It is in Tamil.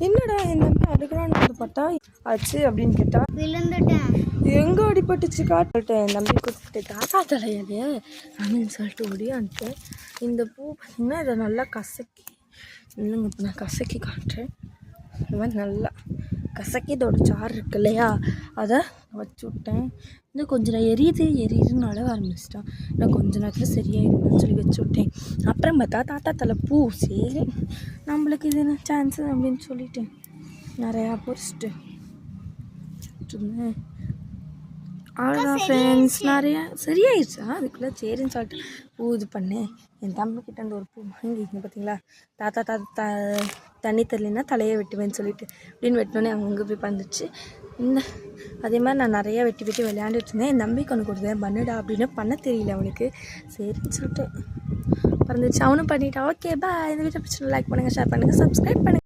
என்னடா என் தம்பி அடிக்கிறான்னு பார்த்தா ஆச்சு அப்படின்னு கேட்டா விழுந்துட்டேன். எங்கே அடிபட்டுச்சு காட்டுட்டேன். என் தம்பி கொடுத்துட்டு தாத்தா தலையது அப்படின்னு சொல்லிட்டு ஓடியான்ட்டு இந்த பூ பார்த்திங்கன்னா இதை நல்லா கசக்கி இல்லைங்க இப்போ நான் கசக்கி காட்டுறேன். இந்த மாதிரி நல்லா கசக்கி இதோட சாறு இருக்கு இல்லையா அதை வச்சு விட்டேன். இன்னும் கொஞ்சம் நான் எரியுதுன்னு அழக ஆரம்பிச்சிட்டான். நான் கொஞ்ச நேரத்தில் சரியாயிடுன்னு சொல்லி வச்சு விட்டேன். அப்புறம் பார்த்தா தாத்தா தலை பூ சரி நம்மளுக்கு இது என்ன சான்ஸு அப்படின்னு சொல்லிட்டு நிறையா பொறிச்சிட்டு இருந்தேன். அவ்வளோதான் ஃப்ரெண்ட்ஸ். நிறையா சரியாயிடுச்சா அதுக்குள்ளே சரின்னு சொல்லிட்டு பூ இது பண்ணேன். என் தம்பிக்கிட்ட அந்த ஒரு பூ வாங்கிங்க பார்த்தீங்களா தாத்தா தண்ணி தரலைன்னா தலையை வெட்டுவேன்னு சொல்லிட்டு அப்படின்னு வெட்டினோன்னே அங்கே போய் பறந்துச்சு. இந்த அதே மாதிரி நான் நிறையா வெட்டி விளையாண்டுட்டு இருந்தேன். என் தம்பிக்கு ஒன்று கொடுத்தேன் பண்ணுடா அப்படின்னு பண்ண தெரியல அவனுக்கு சரின்னு சொல்லிட்டு பறந்துச்சு. அவனும் பண்ணிட்டான். Okay bye. இந்த வீடியோ பிடிச்சி லைக் பண்ணுங்கள், ஷேர் பண்ணுங்கள், சப்ஸ்கிரைப் பண்ணுங்கள்.